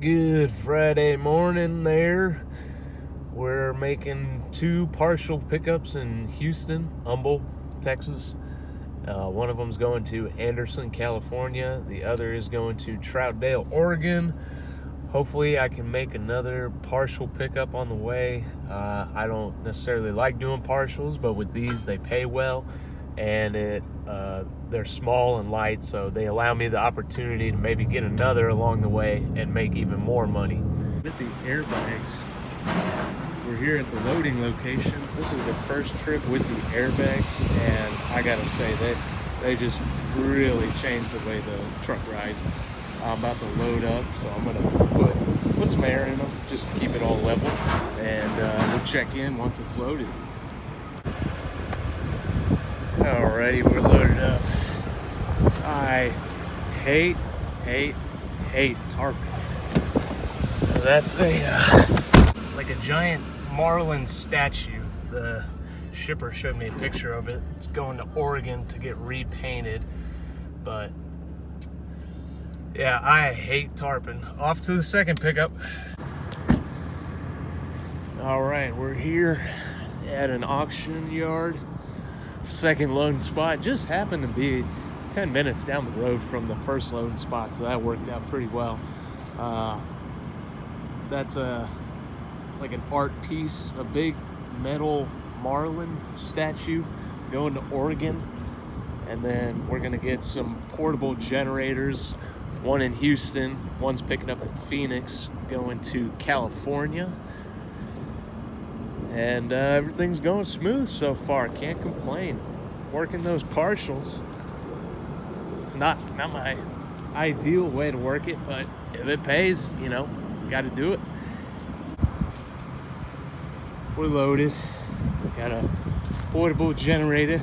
Good Friday morning there. We're making 2 partial pickups in Houston, Humble, Texas. One of them's going to Anderson, California. The other is going to Troutdale, Oregon. Hopefully I can make another partial pickup on the way. I don't necessarily like doing partials, but with these they pay well, and they're small and light, so they allow me the opportunity to maybe get another along the way and make even more money. With the airbags, we're here at the loading location. This is the first trip with the airbags, and I gotta say they just really change the way the truck rides. I'm about to load up, so I'm gonna put some air in them just to keep it all level, and we'll check in once it's loaded. Alrighty, we're loaded up. I hate tarp. So that's like a giant marlin statue. The shipper showed me a picture of it. It's going to Oregon to get repainted, but yeah, I hate tarping. Off to the second pickup. Alright, we're here at an auction yard. Second loading spot just happened to be 10 minutes down the road from the first loading spot, so that worked out pretty well. That's like an art piece, a big metal marlin statue going to Oregon, and then we're gonna get some portable generators, one in Houston, one's picking up in Phoenix, going to California. And everything's going smooth so far. Can't complain. Working those partials. It's not my ideal way to work it, but if it pays, you know, got to do it. We're loaded. Got a portable generator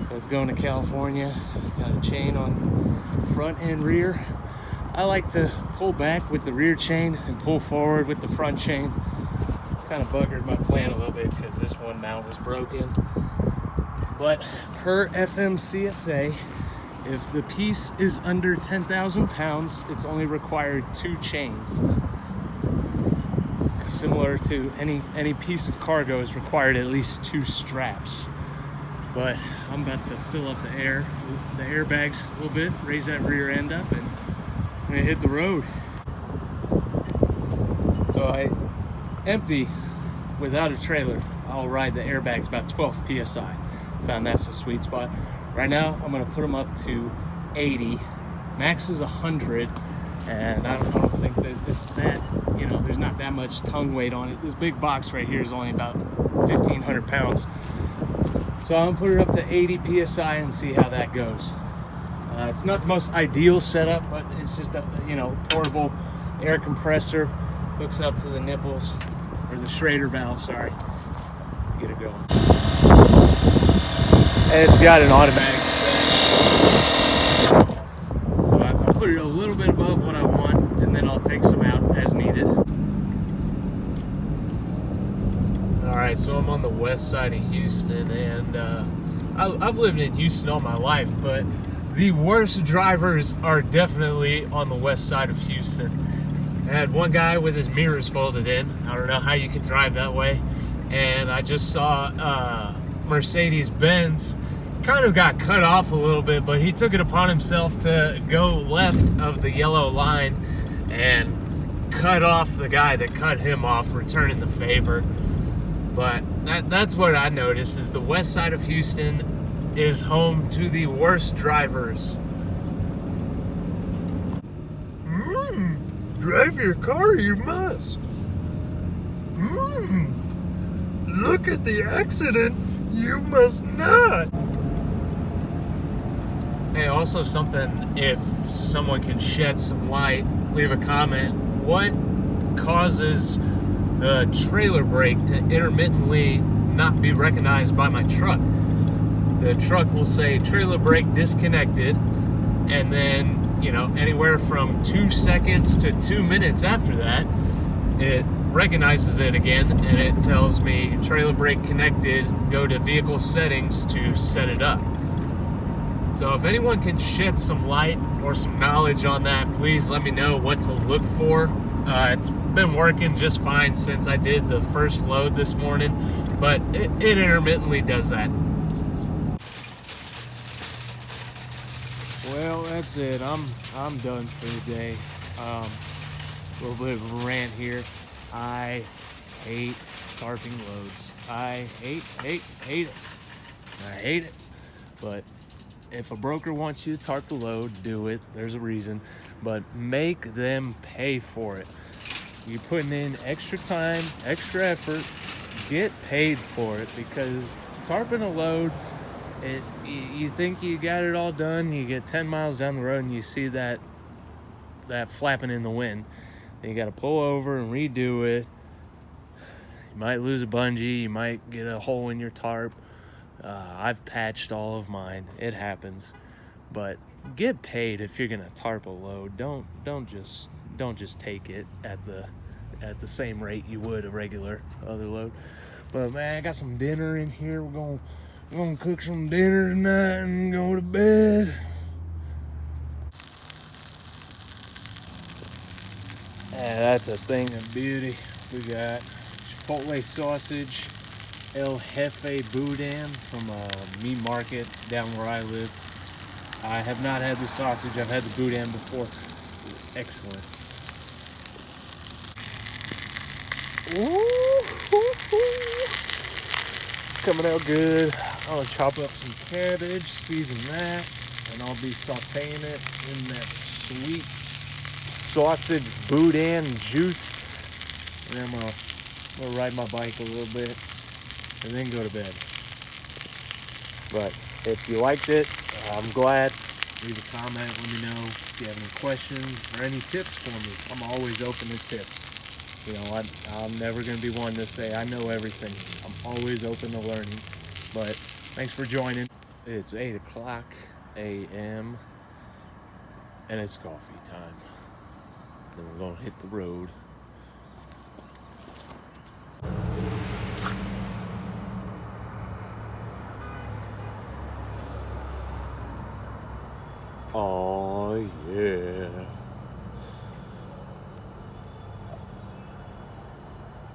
that's going to California. Got a chain on front and rear. I like to pull back with the rear chain and pull forward with the front chain. Kind of buggered my plan a little bit because this one mount was broken, but per FMCSA, if the piece is under 10,000 pounds, it's only required 2 chains. Similar to any piece of cargo is required at least 2 straps. But I'm about to fill up the airbags a little bit, raise that rear end up, and I'm gonna hit the road. So I empty without a trailer, I'll ride the airbags about 12 psi. Found that's the sweet spot. Right now I'm gonna put them up to 80. Max is 100, and I don't think that it's that, you know, there's not that much tongue weight on it. This big box right here is only about 1,500 pounds. So I'm gonna put it up to 80 psi and see how that goes. It's not the most ideal setup, but it's just a, you know, portable air compressor. Hooks up to the nipples, or the Schrader valve, sorry. Get it going. And it's got an automatic setting. So I put it a little bit above what I want, and then I'll take some out as needed. Alright, so I'm on the west side of Houston, and I've lived in Houston all my life, but the worst drivers are definitely on the west side of Houston. I had one guy with his mirrors folded in. I don't know how you can drive that way. And I just saw Mercedes-Benz kind of got cut off a little bit, but he took it upon himself to go left of the yellow line and cut off the guy that cut him off, returning the favor. But that's what I noticed, is the west side of Houston is home to the worst drivers. Drive your car, you must. Look at the accident, you must not. Hey, also something, if someone can shed some light, leave a comment. What causes the trailer brake to intermittently not be recognized by my truck? The truck will say trailer brake disconnected, and then, you know, anywhere from 2 seconds to 2 minutes after that, it recognizes it again, and it tells me trailer brake connected, go to vehicle settings to set it up. So if anyone can shed some light or some knowledge on that, please let me know what to look for. It's been working just fine since I did the first load this morning, but it intermittently does that. Well, that's it. I'm done for the day. A little bit of a rant here. I hate tarping loads. I hate it. I hate it. But if a broker wants you to tarp the load, do it. There's a reason. But make them pay for it. You're putting in extra time, extra effort. Get paid for it, because tarping a load, you think you got it all done. You get 10 miles down the road and you see that flapping in the wind. Then you got to pull over and redo it. You might lose a bungee. You might get a hole in your tarp. I've patched all of mine. It happens. But get paid if you're gonna tarp a load. Don't just take it at the same rate you would a regular other load. But man, I got some dinner in here. We're gonna cook some dinner tonight and go to bed. Yeah, that's a thing of beauty. We got Chipotle sausage, El Jefe Boudin from a meat market down where I live. I have not had the sausage. I've had the Boudin before. Excellent. Ooh, coming out good. I'm gonna chop up some cabbage, season that, and I'll be sauteing it in that sweet sausage Boudin juice. And then I'm gonna ride my bike a little bit and then go to bed. But if you liked it, I'm glad. Leave a comment, let me know if you have any questions or any tips for me. I'm always open to tips. You know, I'm never going to be one to say I know everything. I'm always open to learning. But thanks for joining. It's 8 o'clock a.m. and it's coffee time. Then we're going to hit the road. Oh yeah.